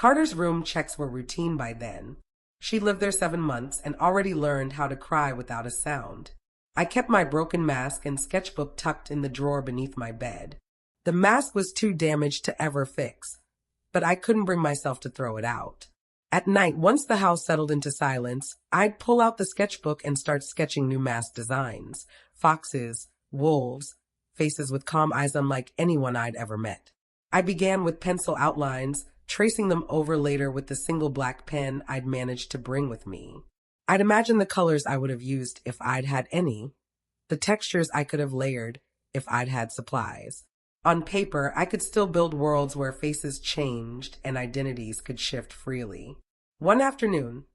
Carter's room checks were routine by then. She lived there 7 months and already learned how to cry without a sound. I kept my broken mask and sketchbook tucked in the drawer beneath my bed. The mask was too damaged to ever fix, but I couldn't bring myself to throw it out. At night, once the house settled into silence, I'd pull out the sketchbook and start sketching new mask designs. Foxes, wolves, faces with calm eyes unlike anyone I'd ever met. I began with pencil outlines, tracing them over later with the single black pen I'd managed to bring with me. I'd imagine the colors I would have used if I'd had any, the textures I could have layered if I'd had supplies. On paper, I could still build worlds where faces changed and identities could shift freely. One afternoon,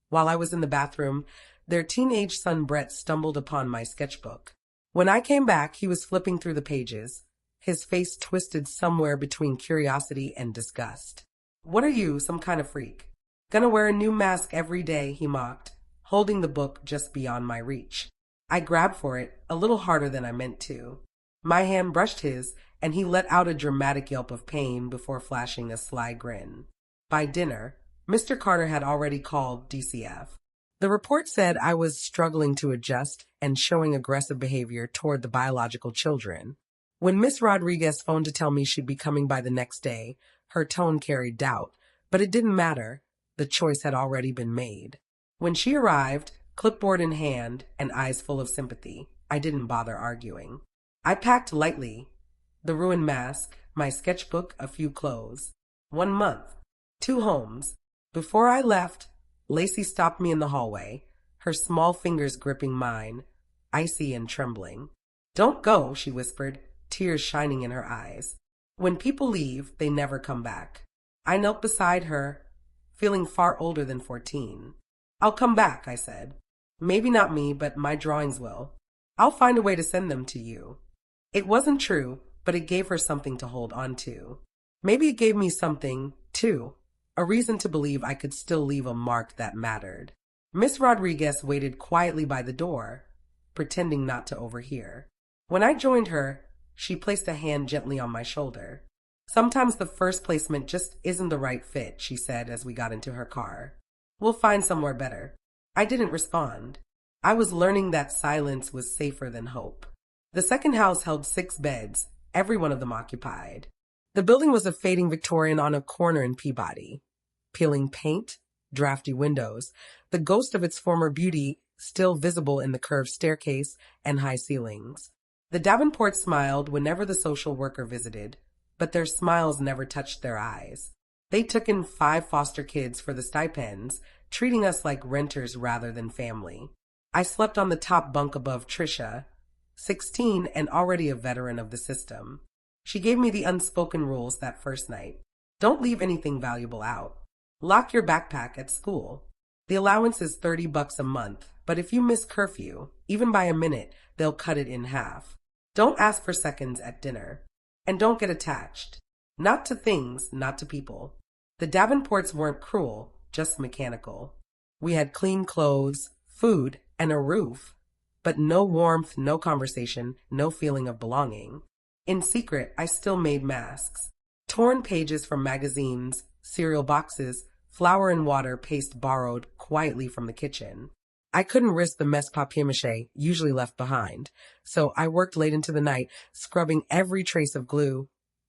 while I was in the bathroom, their teenage son Brett stumbled upon my sketchbook. When I came back, he was flipping through the pages, his face twisted somewhere between curiosity and disgust. "What are you, some kind of freak? Gonna wear a new mask every day," he mocked, holding the book just beyond my reach. I grabbed for it, a little harder than I meant to. My hand brushed his, and he let out a dramatic yelp of pain before flashing a sly grin. By dinner, Mr. Carter had already called DCF. The report said I was struggling to adjust and showing aggressive behavior toward the biological children. When Miss Rodriguez phoned to tell me she'd be coming by the next day, her tone carried doubt, but it didn't matter. The choice had already been made. When she arrived, clipboard in hand and eyes full of sympathy, I didn't bother arguing. I packed lightly, the ruined mask, my sketchbook, a few clothes. 1 month, 2 homes. Before I left, Lacey stopped me in the hallway, her small fingers gripping mine, icy and trembling. "Don't go," she whispered, tears shining in her eyes. "When people leave, they never come back." I knelt beside her, feeling far older than 14. "I'll come back," I said. "Maybe not me, but my drawings will. I'll find a way to send them to you." It wasn't true, but it gave her something to hold on to. Maybe it gave me something, too, a reason to believe I could still leave a mark that mattered. Miss Rodriguez waited quietly by the door, pretending not to overhear. When I joined her, she placed a hand gently on my shoulder. "Sometimes the first placement just isn't the right fit," she said as we got into her car. "We'll find somewhere better." I didn't respond. I was learning that silence was safer than hope. The second house held 6 beds, every one of them occupied. The building was a fading Victorian on a corner in Peabody. Peeling paint, drafty windows, the ghost of its former beauty still visible in the curved staircase and high ceilings. The Davenports smiled whenever the social worker visited, but their smiles never touched their eyes. They took in 5 foster kids for the stipends, treating us like renters rather than family. I slept on the top bunk above Trisha, 16 and already a veteran of the system. She gave me the unspoken rules that first night. Don't leave anything valuable out. Lock your backpack at school. The allowance is $30 a month, but if you miss curfew, even by a minute, they'll cut it in half. Don't ask for seconds at dinner. And don't get attached. Not to things, not to people. The Davenports weren't cruel, just mechanical. We had clean clothes, food, and a roof, but no warmth, no conversation, no feeling of belonging. In secret, I still made masks. Torn pages from magazines, cereal boxes, flour and water paste borrowed quietly from the kitchen. I couldn't risk the mess papier-mâché usually left behind, so I worked late into the night, scrubbing every trace of glue,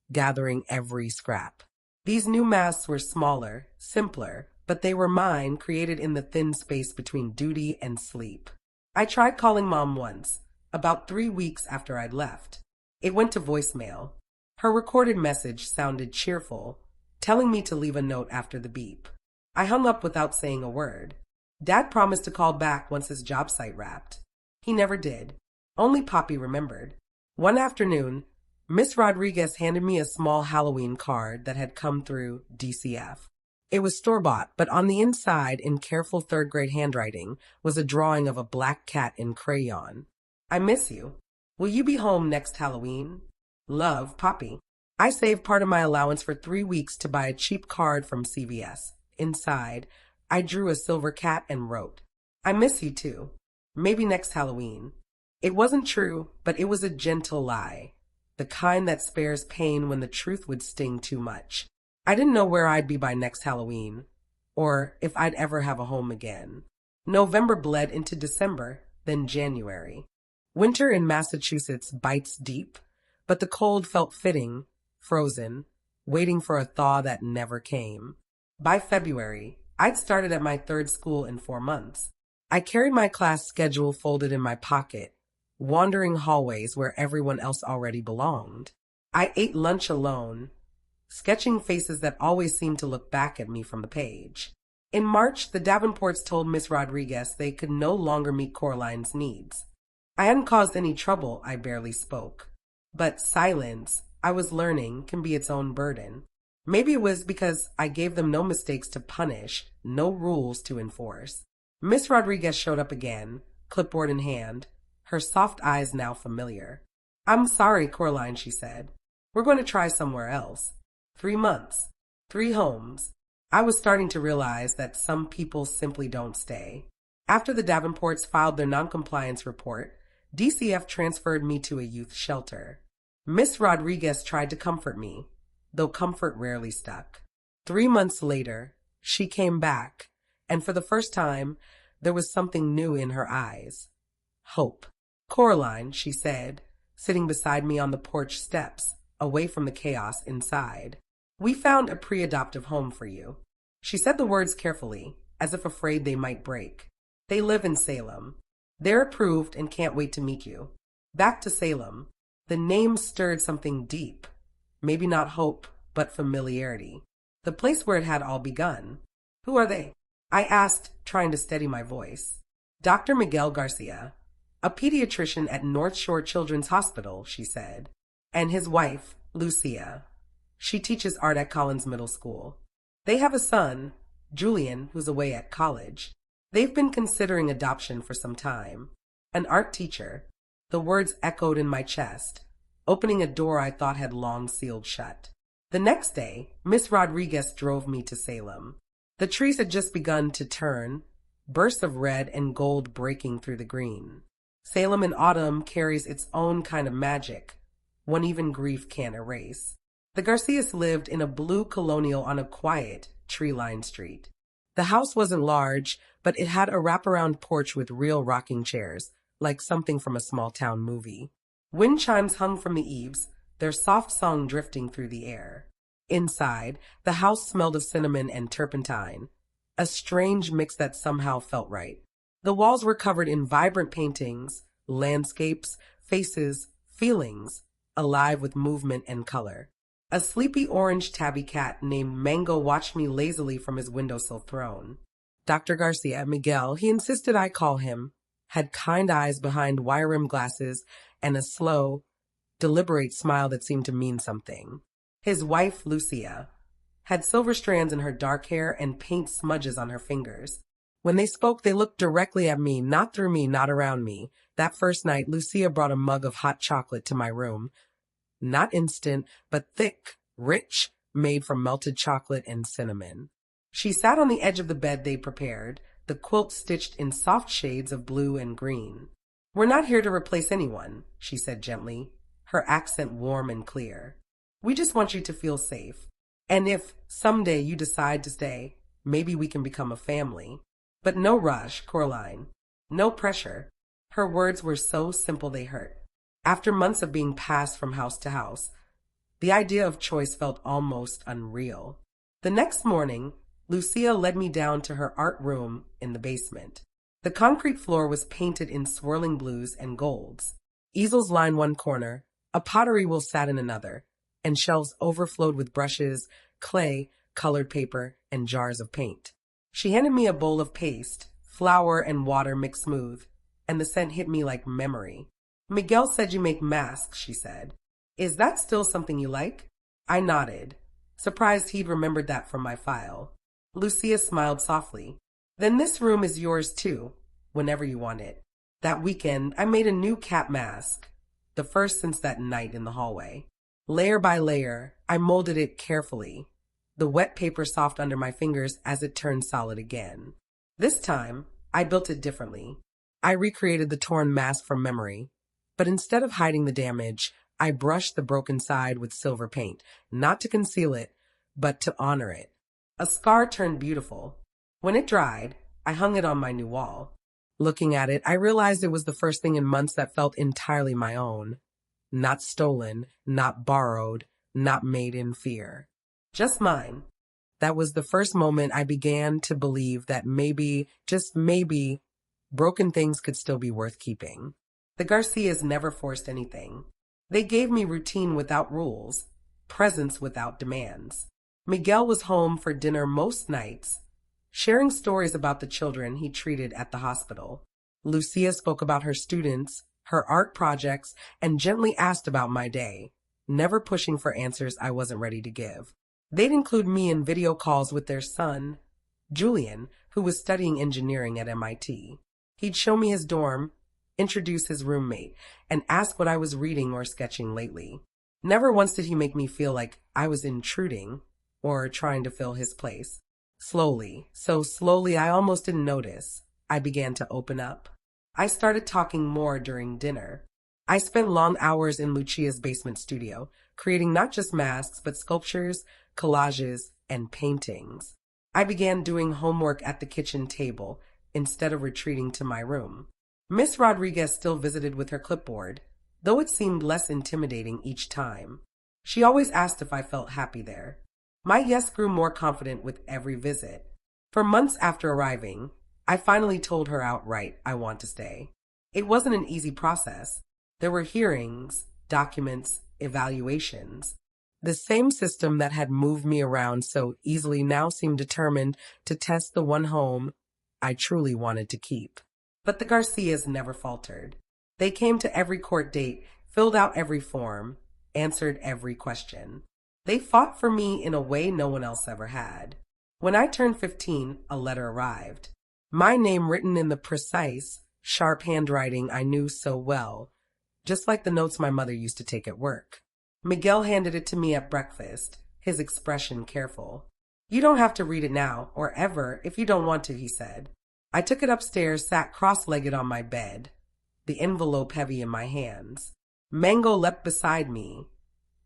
gathering every scrap. These new masks were smaller, simpler, but they were mine, created in the thin space between duty and sleep. I tried calling Mom once, about 3 weeks after I'd left. It went to voicemail. Her recorded message sounded cheerful, telling me to leave a note after the beep. I hung up without saying a word. Dad promised to call back once his job site wrapped. He never did. Only Poppy remembered. One afternoon, Miss Rodriguez handed me a small Halloween card that had come through DCF. It was store-bought, but on the inside, in careful third-grade handwriting, was a drawing of a black cat in crayon. "I miss you. Will you be home next Halloween? Love, Poppy." I saved part of my allowance for 3 weeks to buy a cheap card from CVS. Inside, I drew a silver cat and wrote, "I miss you too. Maybe next Halloween." It wasn't true, but it was a gentle lie, the kind that spares pain when the truth would sting too much. I didn't know where I'd be by next Halloween, or if I'd ever have a home again. November bled into December, then January. Winter in Massachusetts bites deep, but the cold felt fitting, frozen, waiting for a thaw that never came. By February, I'd started at my third school in 4 months. I carried my class schedule folded in my pocket, wandering hallways where everyone else already belonged. I ate lunch alone, sketching faces that always seemed to look back at me from the page. In March, the Davenports told Miss Rodriguez they could no longer meet Coraline's needs. I hadn't caused any trouble, I barely spoke. But silence, I was learning, can be its own burden. Maybe it was because I gave them no mistakes to punish, no rules to enforce. Miss Rodriguez showed up again, clipboard in hand, her soft eyes now familiar. "I'm sorry, Coraline," she said. "We're going to try somewhere else. 3 months. 3 homes." I was starting to realize that some people simply don't stay. After the Davenports filed their noncompliance report, DCF transferred me to a youth shelter. Miss Rodriguez tried to comfort me, though comfort rarely stuck. 3 months later, she came back, and for the first time, there was something new in her eyes. Hope. "Coraline," she said, sitting beside me on the porch steps, away from the chaos inside. "We found a pre-adoptive home for you." She said the words carefully, as if afraid they might break. "They live in Salem. They're approved and can't wait to meet you." Back to Salem. The name stirred something deep. Maybe not hope, but familiarity. The place where it had all begun. "Who are they?" I asked, trying to steady my voice. "Dr. Miguel Garcia, a pediatrician at North Shore Children's Hospital," she said. "And his wife, Lucia. She teaches art at Collins Middle School. They have a son, Julian, who's away at college. They've been considering adoption for some time. An art teacher." The words echoed in my chest, opening a door I thought had long sealed shut. The next day, Miss Rodriguez drove me to Salem. The trees had just begun to turn, bursts of red and gold breaking through the green. Salem in autumn carries its own kind of magic, one even grief can't erase. The Garcias lived in a blue colonial on a quiet, tree-lined street. The house wasn't large, but it had a wraparound porch with real rocking chairs, like something from a small-town movie. Wind chimes hung from the eaves, their soft song drifting through the air. Inside, the house smelled of cinnamon and turpentine, a strange mix that somehow felt right. The walls were covered in vibrant paintings, landscapes, faces, feelings, alive with movement and color. A sleepy orange tabby cat named Mango watched me lazily from his windowsill throne. Dr. Garcia, Miguel, he insisted I call him, had kind eyes behind wire-rimmed glasses and a slow, deliberate smile that seemed to mean something. His wife, Lucia, had silver strands in her dark hair and paint smudges on her fingers. When they spoke, they looked directly at me, not through me, not around me. That first night, Lucia brought a mug of hot chocolate to my room. Not instant, but thick, rich, made from melted chocolate and cinnamon. She sat on the edge of the bed they'd prepared, the quilt stitched in soft shades of blue and green. "We're not here to replace anyone," she said gently, her accent warm and clear. "We just want you to feel safe. And if someday you decide to stay, maybe we can become a family. But no rush, Coraline. No pressure." Her words were so simple they hurt. After months of being passed from house to house, the idea of choice felt almost unreal. The next morning, Lucia led me down to her art room in the basement. The concrete floor was painted in swirling blues and golds. Easels lined one corner, a pottery wheel sat in another, and shelves overflowed with brushes, clay, colored paper, and jars of paint. She handed me a bowl of paste, flour and water mixed smooth, and the scent hit me like memory. "Miguel said you make masks," she said. "Is that still something you like?" I nodded, surprised he'd remembered that from my file. Lucia smiled softly. "Then this room is yours too, whenever you want it." That weekend, I made a new cat mask, the first since that night in the hallway. Layer by layer, I molded it carefully, the wet paper soft under my fingers as it turned solid again. This time, I built it differently. I recreated the torn mask from memory, but instead of hiding the damage, I brushed the broken side with silver paint, not to conceal it, but to honor it. A scar turned beautiful. When it dried, I hung it on my new wall. Looking at it, I realized it was the first thing in months that felt entirely my own. Not stolen, not borrowed, not made in fear. Just mine. That was the first moment I began to believe that maybe, just maybe, broken things could still be worth keeping. The Garcias never forced anything. They gave me routine without rules, presence without demands. Miguel was home for dinner most nights, sharing stories about the children he treated at the hospital. Lucia spoke about her students, her art projects, and gently asked about my day, never pushing for answers I wasn't ready to give. They'd include me in video calls with their son, Julian, who was studying engineering at MIT. He'd show me his dorm, introduce his roommate, and ask what I was reading or sketching lately. Never once did he make me feel like I was intruding or trying to fill his place. Slowly, so slowly I almost didn't notice, I began to open up. I started talking more during dinner. I spent long hours in Lucia's basement studio, creating not just masks, but sculptures, collages, and paintings. I began doing homework at the kitchen table instead of retreating to my room. Miss Rodriguez still visited with her clipboard, though it seemed less intimidating each time. She always asked if I felt happy there. My yes grew more confident with every visit. For months after arriving, I finally told her outright I want to stay. It wasn't an easy process. There were hearings, documents, evaluations. The same system that had moved me around so easily now seemed determined to test the one home I truly wanted to keep. But the Garcias never faltered. They came to every court date, filled out every form, answered every question. They fought for me in a way no one else ever had. When I turned 15, a letter arrived. My name written in the precise, sharp handwriting I knew so well, just like the notes my mother used to take at work. Miguel handed it to me at breakfast, his expression careful. "You don't have to read it now, or ever, if you don't want to," he said. I took it upstairs, sat cross-legged on my bed, the envelope heavy in my hands. Mango leapt beside me,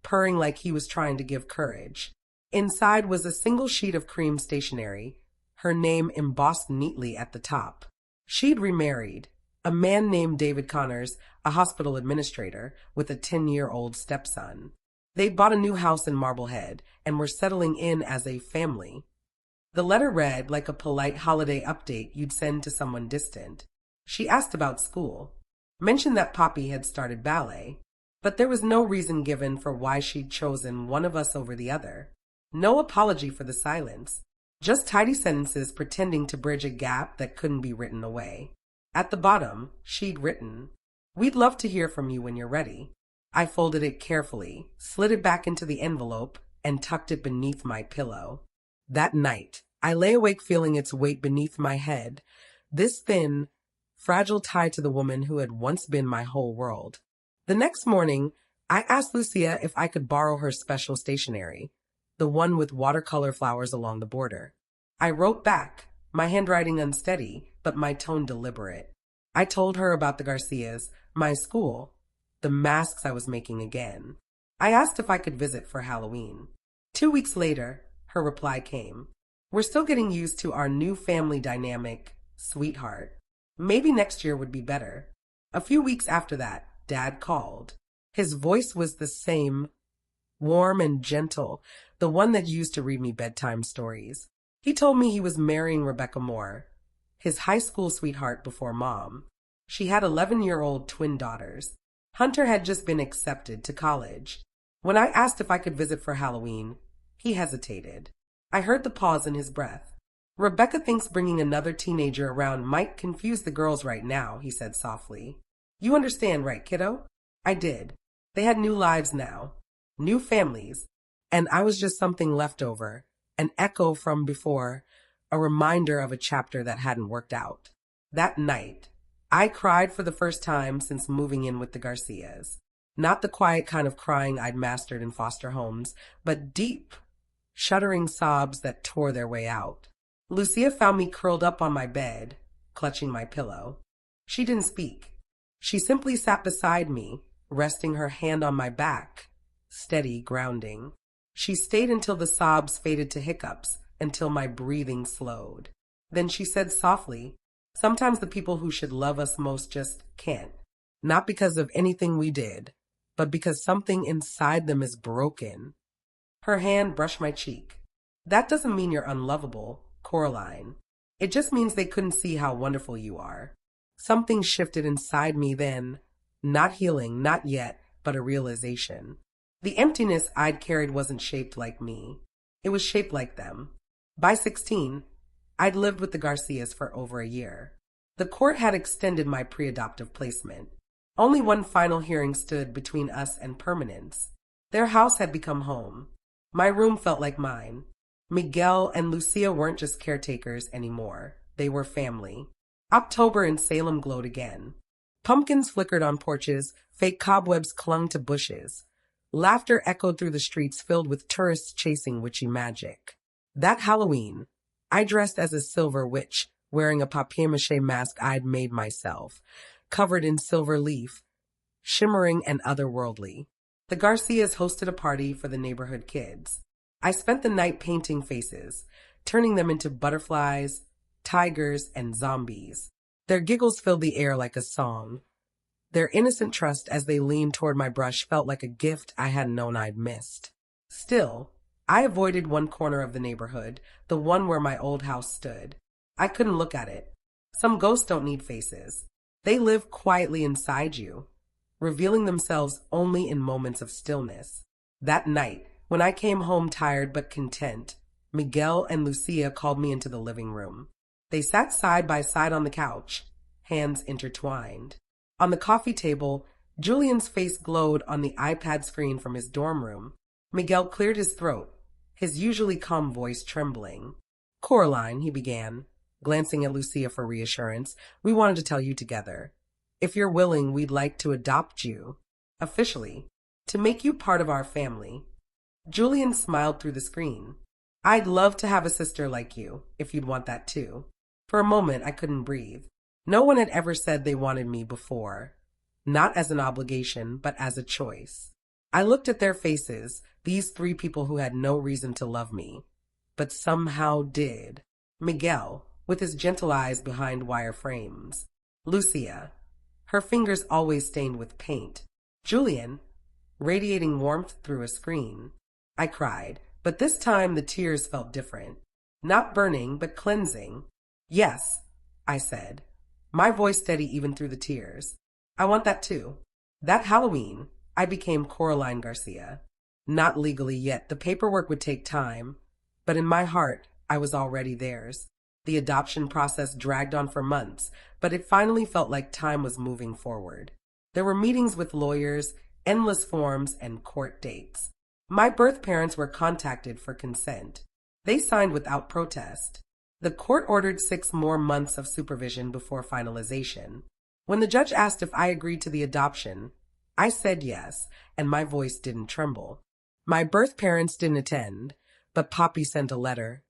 purring like he was trying to give courage. Inside was a single sheet of cream stationery, her name embossed neatly at the top. She'd remarried. A man named David Connors, a hospital administrator, with a 10-year-old stepson. They'd bought a new house in Marblehead and were settling in as a family. The letter read like a polite holiday update you'd send to someone distant. She asked about school, mentioned that Poppy had started ballet, but there was no reason given for why she'd chosen one of us over the other. No apology for the silence, just tidy sentences pretending to bridge a gap that couldn't be written away. At the bottom, she'd written, "We'd love to hear from you when you're ready." I folded it carefully, slid it back into the envelope, and tucked it beneath my pillow. That night, I lay awake feeling its weight beneath my head, this thin, fragile tie to the woman who had once been my whole world. The next morning, I asked Lucia if I could borrow her special stationery, the one with watercolor flowers along the border. I wrote back, my handwriting unsteady, but my tone deliberate. I told her about the Garcias, my school, the masks I was making again. I asked if I could visit for Halloween. 2 weeks later, her reply came. "We're still getting used to our new family dynamic, sweetheart. Maybe next year would be better." A few weeks after that, Dad called. His voice was the same, warm and gentle, the one that used to read me bedtime stories. He told me he was marrying Rebecca Moore, his high school sweetheart before Mom. She had 11-year-old twin daughters. Hunter had just been accepted to college. When I asked if I could visit for Halloween, he hesitated. I heard the pause in his breath. "Rebecca thinks bringing another teenager around might confuse the girls right now," he said softly. "You understand, right, kiddo?" I did. They had new lives now, new families, and I was just something left over, an echo from before, a reminder of a chapter that hadn't worked out. That night, I cried for the first time since moving in with the Garcias. Not the quiet kind of crying I'd mastered in foster homes, but deep, shuddering sobs that tore their way out. Lucia found me curled up on my bed, clutching my pillow. She didn't speak. She simply sat beside me, resting her hand on my back, steady, grounding. She stayed until the sobs faded to hiccups, until my breathing slowed. Then she said softly, "Sometimes the people who should love us most just can't. Not because of anything we did, but because something inside them is broken." Her hand brushed my cheek. "That doesn't mean you're unlovable, Coraline. It just means they couldn't see how wonderful you are." Something shifted inside me then. Not healing, not yet, but a realization. The emptiness I'd carried wasn't shaped like me. It was shaped like them. By 16, I'd lived with the Garcias for over a year. The court had extended my pre-adoptive placement. Only one final hearing stood between us and permanence. Their house had become home. My room felt like mine. Miguel and Lucia weren't just caretakers anymore. They were family. October in Salem glowed again. Pumpkins flickered on porches, fake cobwebs clung to bushes. Laughter echoed through the streets filled with tourists chasing witchy magic. That Halloween, I dressed as a silver witch, wearing a papier-mâché mask I'd made myself, covered in silver leaf, shimmering and otherworldly. The Garcias hosted a party for the neighborhood kids. I spent the night painting faces, turning them into butterflies, tigers, and zombies. Their giggles filled the air like a song. Their innocent trust as they leaned toward my brush felt like a gift I hadn't known I'd missed. Still, I avoided one corner of the neighborhood, the one where my old house stood. I couldn't look at it. Some ghosts don't need faces. They live quietly inside you, revealing themselves only in moments of stillness. That night, when I came home tired but content, Miguel and Lucia called me into the living room. They sat side by side on the couch, hands intertwined. On the coffee table, Julian's face glowed on the iPad screen from his dorm room. Miguel cleared his throat, his usually calm voice trembling. "Coraline," he began, glancing at Lucia for reassurance, "we wanted to tell you together. If you're willing, we'd like to adopt you. Officially. To make you part of our family." Julian smiled through the screen. "I'd love to have a sister like you, if you'd want that too." For a moment, I couldn't breathe. No one had ever said they wanted me before. Not as an obligation, but as a choice. I looked at their faces, these three people who had no reason to love me, but somehow did. Miguel, with his gentle eyes behind wire frames. Lucia, her fingers always stained with paint. Julian, radiating warmth through a screen. I cried, but this time the tears felt different. Not burning, but cleansing. "Yes," I said, my voice steady even through the tears. "I want that too." That Halloween, I became Coraline Garcia. Not legally yet, the paperwork would take time, but in my heart, I was already theirs. The adoption process dragged on for months, but it finally felt like time was moving forward. There were meetings with lawyers, endless forms, and court dates. My birth parents were contacted for consent. They signed without protest. The court ordered 6 more months of supervision before finalization. When the judge asked if I agreed to the adoption, I said yes, and my voice didn't tremble. My birth parents didn't attend, but Poppy sent a letter,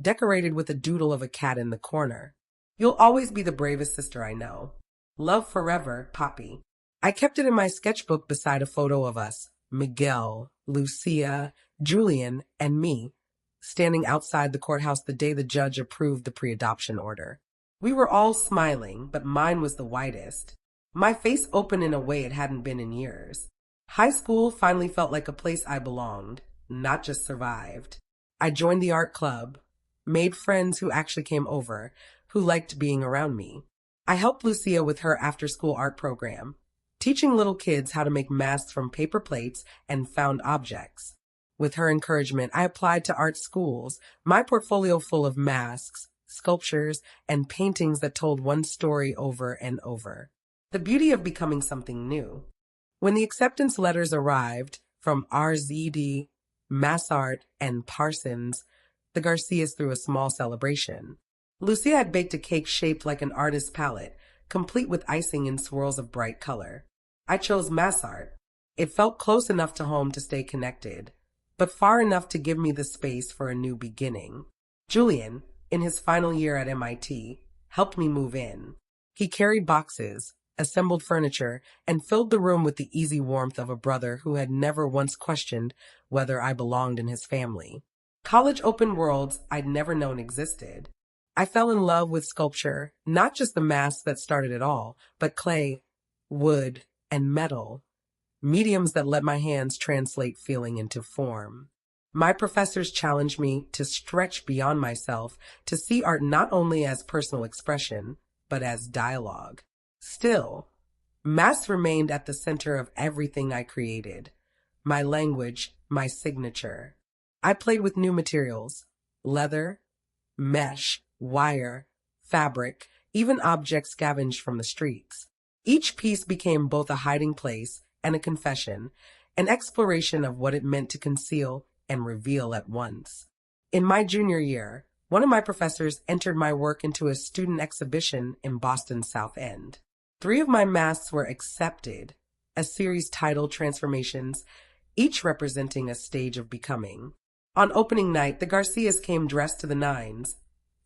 decorated with a doodle of a cat in the corner. "You'll always be the bravest sister I know. Love forever, Poppy." I kept it in my sketchbook beside a photo of us, Miguel, Lucia, Julian, and me, standing outside the courthouse the day the judge approved the pre-adoption order. We were all smiling, but mine was the widest. My face opened in a way it hadn't been in years. High school finally felt like a place I belonged, not just survived. I joined the art club, made friends who actually came over, who liked being around me. I helped Lucia with her after-school art program, teaching little kids how to make masks from paper plates and found objects. With her encouragement, I applied to art schools, my portfolio full of masks, sculptures, and paintings that told one story over and over. The beauty of becoming something new. When the acceptance letters arrived from RZD, Massart, and Parsons, the Garcias threw a small celebration. Lucia had baked a cake shaped like an artist's palette, complete with icing in swirls of bright color. I chose Massart. It felt close enough to home to stay connected, but far enough to give me the space for a new beginning. Julian, in his final year at MIT, helped me move in. He carried boxes, assembled furniture, and filled the room with the easy warmth of a brother who had never once questioned whether I belonged in his family. College opened worlds I'd never known existed. I fell in love with sculpture, not just the mass that started it all, but clay, wood, and metal, mediums that let my hands translate feeling into form. My professors challenged me to stretch beyond myself, to see art not only as personal expression, but as dialogue. Still, mass remained at the center of everything I created. My language, my signature. I played with new materials: leather, mesh, wire, fabric, even objects scavenged from the streets. Each piece became both a hiding place and a confession, an exploration of what it meant to conceal and reveal at once. In my junior year, one of my professors entered my work into a student exhibition in Boston's South End. 3 of my masks were accepted, a series titled Transformations, each representing a stage of becoming. On opening night, the Garcias came dressed to the nines,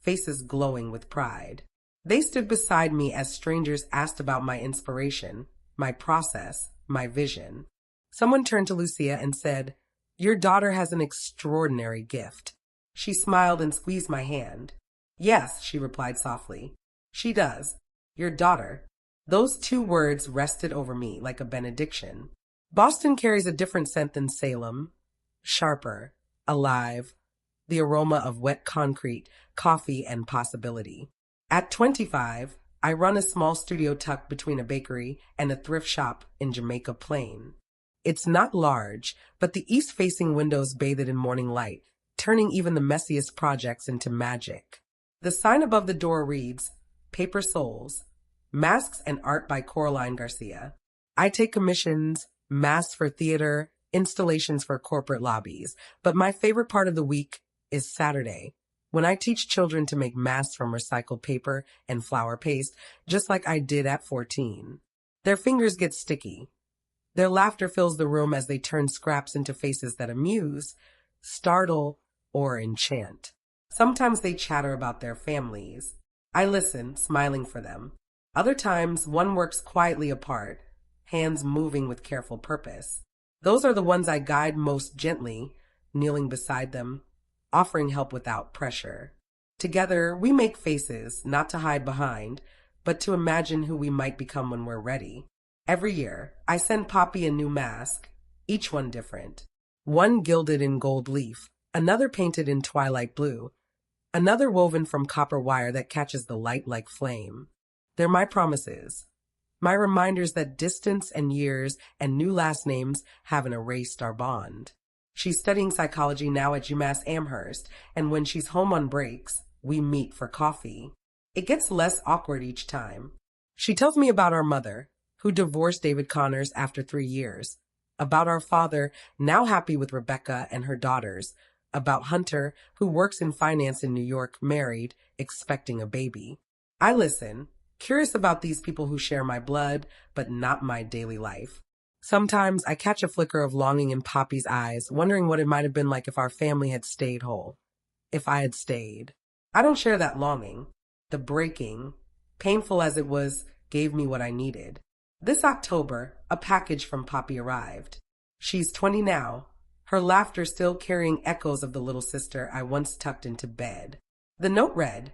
faces glowing with pride. They stood beside me as strangers asked about my inspiration, my process, my vision. Someone turned to Lucia and said, "Your daughter has an extraordinary gift." She smiled and squeezed my hand. "Yes," she replied softly. "She does. Your daughter." Those 2 words rested over me like a benediction. Boston carries a different scent than Salem. Sharper, alive, the aroma of wet concrete, coffee, and possibility. At 25, I run a small studio tucked between a bakery and a thrift shop in Jamaica Plain. It's not large, but the east-facing windows bathe it in morning light, turning even the messiest projects into magic. The sign above the door reads, "Paper Souls, Masks and Art by Coraline Garcia." I take commissions, masks for theater, installations for corporate lobbies, but my favorite part of the week is Saturday, when I teach children to make masks from recycled paper and flour paste, just like I did at 14. Their fingers get sticky. Their laughter fills the room as they turn scraps into faces that amuse, startle, or enchant. Sometimes they chatter about their families. I listen, smiling for them. Other times, one works quietly apart, hands moving with careful purpose. Those are the ones I guide most gently, kneeling beside them, offering help without pressure. Together, we make faces, not to hide behind, but to imagine who we might become when we're ready. Every year, I send Poppy a new mask, each one different. One gilded in gold leaf, another painted in twilight blue, another woven from copper wire that catches the light like flame. They're my promises, my reminders that distance and years and new last names haven't erased our bond. She's studying psychology now at UMass Amherst, and when she's home on breaks, we meet for coffee. It gets less awkward each time. She tells me about our mother, who divorced David Connors after 3 years, about our father, now happy with Rebecca and her daughters, about Hunter, who works in finance in New York, married, expecting a baby. I listen, curious about these people who share my blood, but not my daily life. Sometimes I catch a flicker of longing in Poppy's eyes, wondering what it might have been like if our family had stayed whole. If I had stayed. I don't share that longing. The breaking, painful as it was, gave me what I needed. This October, a package from Poppy arrived. She's 20 now, her laughter still carrying echoes of the little sister I once tucked into bed. The note read,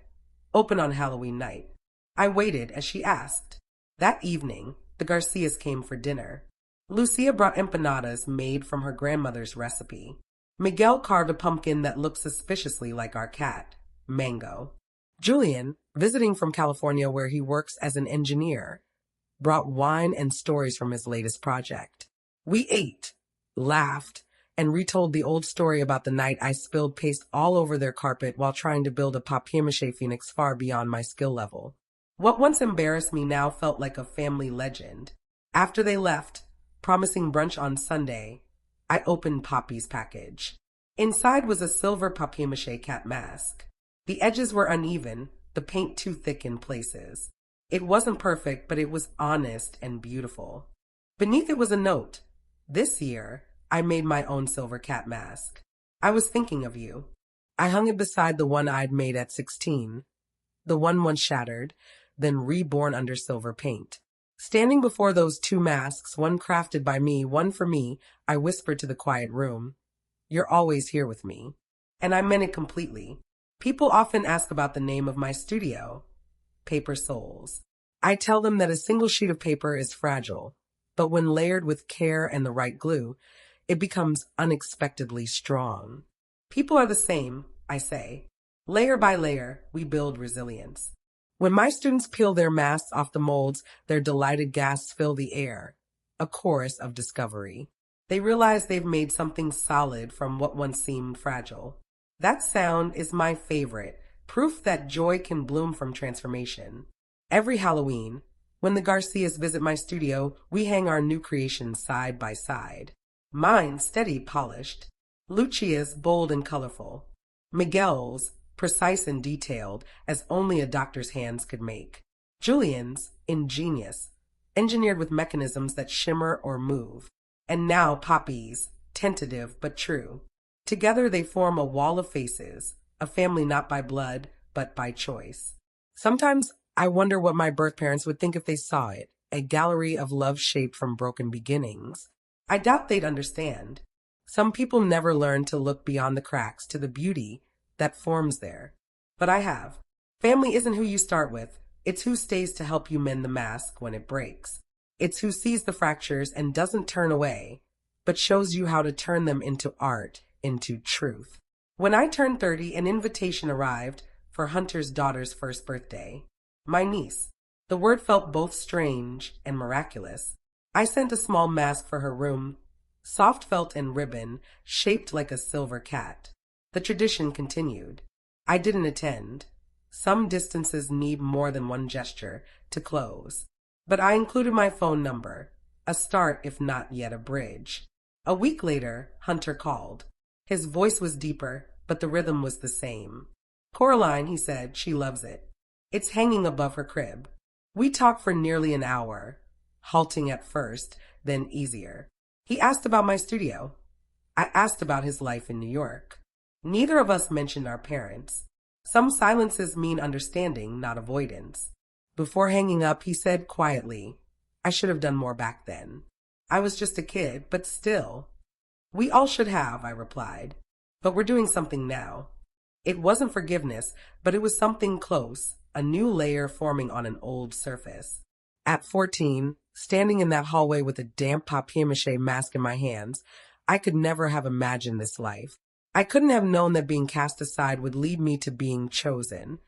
"Open on Halloween night." I waited as she asked. That evening, the Garcias came for dinner. Lucia brought empanadas made from her grandmother's recipe. Miguel carved a pumpkin that looked suspiciously like our cat, Mango. Julian, visiting from California where he works as an engineer, brought wine and stories from his latest project. We ate, laughed, and retold the old story about the night I spilled paste all over their carpet while trying to build a papier-mâché phoenix far beyond my skill level. What once embarrassed me now felt like a family legend. After they left, promising brunch on Sunday, I opened Poppy's package. Inside was a silver papier-mâché cat mask. The edges were uneven, the paint too thick in places. It wasn't perfect, but it was honest and beautiful. Beneath it was a note. This year, I made my own silver cat mask. I was thinking of you. I hung it beside the one I'd made at 16, the one once shattered, then reborn under silver paint. Standing before those two masks, one crafted by me, one for me, I whispered to the quiet room, "You're always here with me." And I meant it completely. People often ask about the name of my studio, Paper Souls. I tell them that a single sheet of paper is fragile, but when layered with care and the right glue, it becomes unexpectedly strong. People are the same, I say. Layer by layer, we build resilience. When my students peel their masks off the molds, their delighted gasps fill the air, a chorus of discovery. They realize they've made something solid from what once seemed fragile. That sound is my favorite, proof that joy can bloom from transformation. Every Halloween, when the Garcias visit my studio, we hang our new creations side by side. Mine steady, polished. Lucia's bold and colorful. Miguel's precise and detailed, as only a doctor's hands could make. Julian's ingenious, engineered with mechanisms that shimmer or move. And now Poppy's, tentative but true. Together they form a wall of faces, a family not by blood, but by choice. Sometimes I wonder what my birth parents would think if they saw it, a gallery of love shaped from broken beginnings. I doubt they'd understand. Some people never learn to look beyond the cracks to the beauty that forms there. But I have. Family isn't who you start with. It's who stays to help you mend the mask when it breaks. It's who sees the fractures and doesn't turn away, but shows you how to turn them into art, into truth. When I turned 30, an invitation arrived for Hunter's daughter's first birthday. My niece. The word felt both strange and miraculous. I sent a small mask for her room, soft felt and ribbon, shaped like a silver cat. The tradition continued. I didn't attend. Some distances need more than one gesture to close. But I included my phone number, a start if not yet a bridge. A week later, Hunter called. His voice was deeper, but the rhythm was the same. "Coraline," he said, "she loves it. It's hanging above her crib." We talked for nearly an hour, halting at first, then easier. He asked about my studio. I asked about his life in New York. Neither of us mentioned our parents. Some silences mean understanding, not avoidance. Before hanging up, he said quietly, "I should have done more back then. I was just a kid, but still." "We all should have," I replied. "But we're doing something now." It wasn't forgiveness, but it was something close, a new layer forming on an old surface. At 14, standing in that hallway with a damp papier-mâché mask in my hands, I could never have imagined this life. I couldn't have known that being cast aside would lead me to being chosen,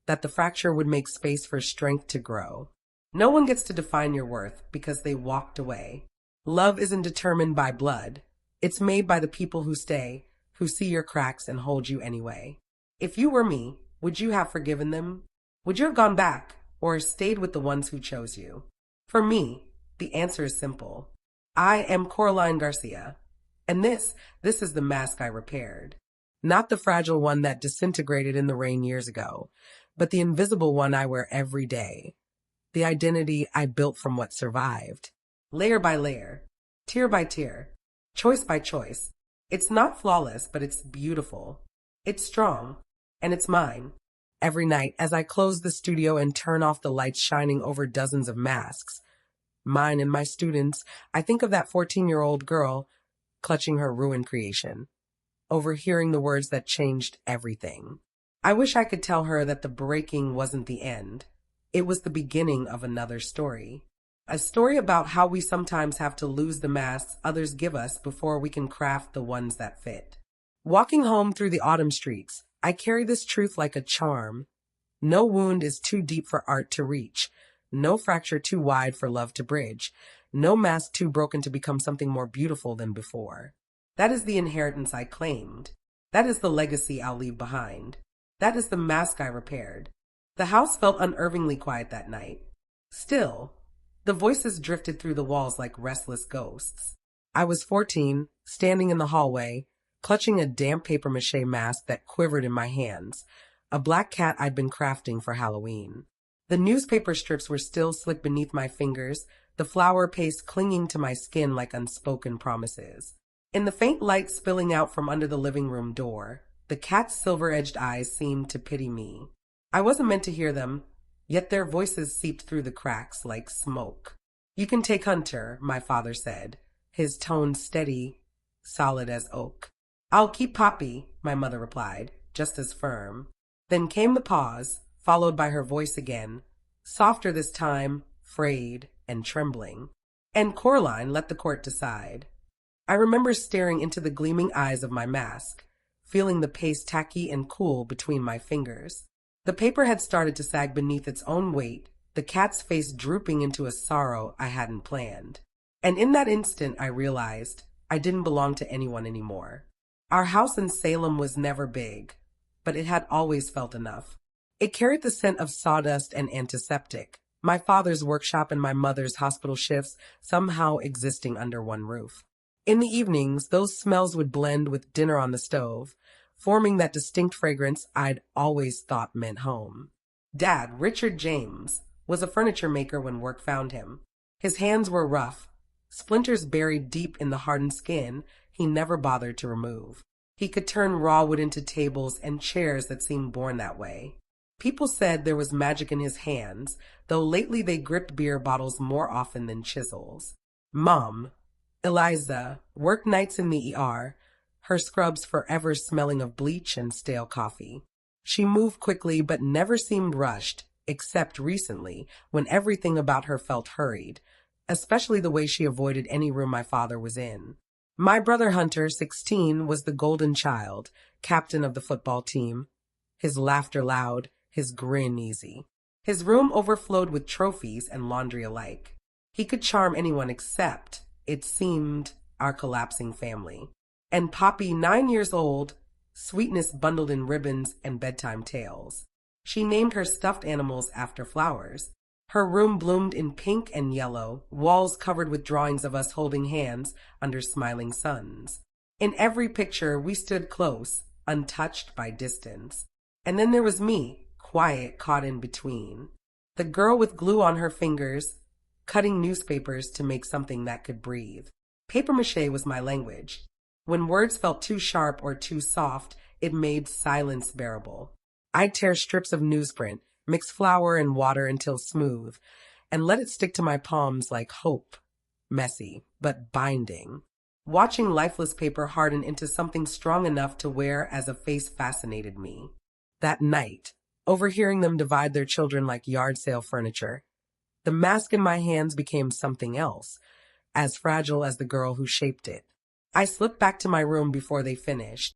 that the fracture would make space for strength to grow. No one gets to define your worth because they walked away. Love isn't determined by blood. It's made by the people who stay, who see your cracks and hold you anyway. If you were me, would you have forgiven them? Would you have gone back or stayed with the ones who chose you? For me, the answer is simple. I am Coraline Garcia, and this is the mask I repaired. Not the fragile one that disintegrated in the rain years ago, but the invisible one I wear every day. The identity I built from what survived. Layer by layer, tier by tier, choice by choice. It's not flawless, but it's beautiful. It's strong, and it's mine. Every night, as I close the studio and turn off the lights shining over dozens of masks, mine and my students, I think of that 14-year-old girl clutching her ruined creation, overhearing the words that changed everything. I wish I could tell her that the breaking wasn't the end. It was the beginning of another story. A story about how we sometimes have to lose the masks others give us before we can craft the ones that fit. Walking home through the autumn streets, I carry this truth like a charm. No wound is too deep for art to reach. No fracture too wide for love to bridge. No mask too broken to become something more beautiful than before. That is the inheritance I claimed. That is the legacy I'll leave behind. That is the mask I repaired. The house felt unnervingly quiet that night. Still, the voices drifted through the walls like restless ghosts. I was 14, standing in the hallway, clutching a damp papier-mâché mask that quivered in my hands, a black cat I'd been crafting for Halloween. The newspaper strips were still slick beneath my fingers, the flower paste clinging to my skin like unspoken promises. In the faint light spilling out from under the living room door, the cat's silver-edged eyes seemed to pity me. I wasn't meant to hear them, yet their voices seeped through the cracks like smoke. You can take Hunter, my father said, his tone steady, solid as oak. I'll keep Poppy, my mother replied, just as firm. Then came the pause, followed by her voice again, softer this time, frayed and trembling. And Coraline, let the court decide. I remember staring into the gleaming eyes of my mask, feeling the paste tacky and cool between my fingers. The paper had started to sag beneath its own weight, the cat's face drooping into a sorrow I hadn't planned. And in that instant I realized I didn't belong to anyone anymore. Our house in Salem was never big, but it had always felt enough. It carried the scent of sawdust and antiseptic, my father's workshop and my mother's hospital shifts somehow existing under one roof. In the evenings, those smells would blend with dinner on the stove, forming that distinct fragrance I'd always thought meant home. Dad, Richard James, was a furniture maker when work found him. His hands were rough, splinters buried deep in the hardened skin he never bothered to remove. He could turn raw wood into tables and chairs that seemed born that way. People said there was magic in his hands, though lately they gripped beer bottles more often than chisels. Mom, Eliza, worked nights in the ER, her scrubs forever smelling of bleach and stale coffee. She moved quickly but never seemed rushed, except recently, when everything about her felt hurried, especially the way she avoided any room my father was in. My brother Hunter, 16, was the golden child, captain of the football team, his laughter loud, his grin easy. His room overflowed with trophies and laundry alike. He could charm anyone except, it seemed, our collapsing family. And Poppy, 9 years old, sweetness bundled in ribbons and bedtime tales. She named her stuffed animals after flowers. Her room bloomed in pink and yellow, walls covered with drawings of us holding hands under smiling suns. In every picture, we stood close, untouched by distance. And then there was me, quiet, caught in between. The girl with glue on her fingers, cutting newspapers to make something that could breathe. Papier-mâché was my language. When words felt too sharp or too soft, it made silence bearable. I'd tear strips of newsprint, mix flour and water until smooth, and let it stick to my palms like hope. Messy, but binding. Watching lifeless paper harden into something strong enough to wear as a face fascinated me. That night, overhearing them divide their children like yard sale furniture, the mask in my hands became something else, as fragile as the girl who shaped it. I slipped back to my room before they finished,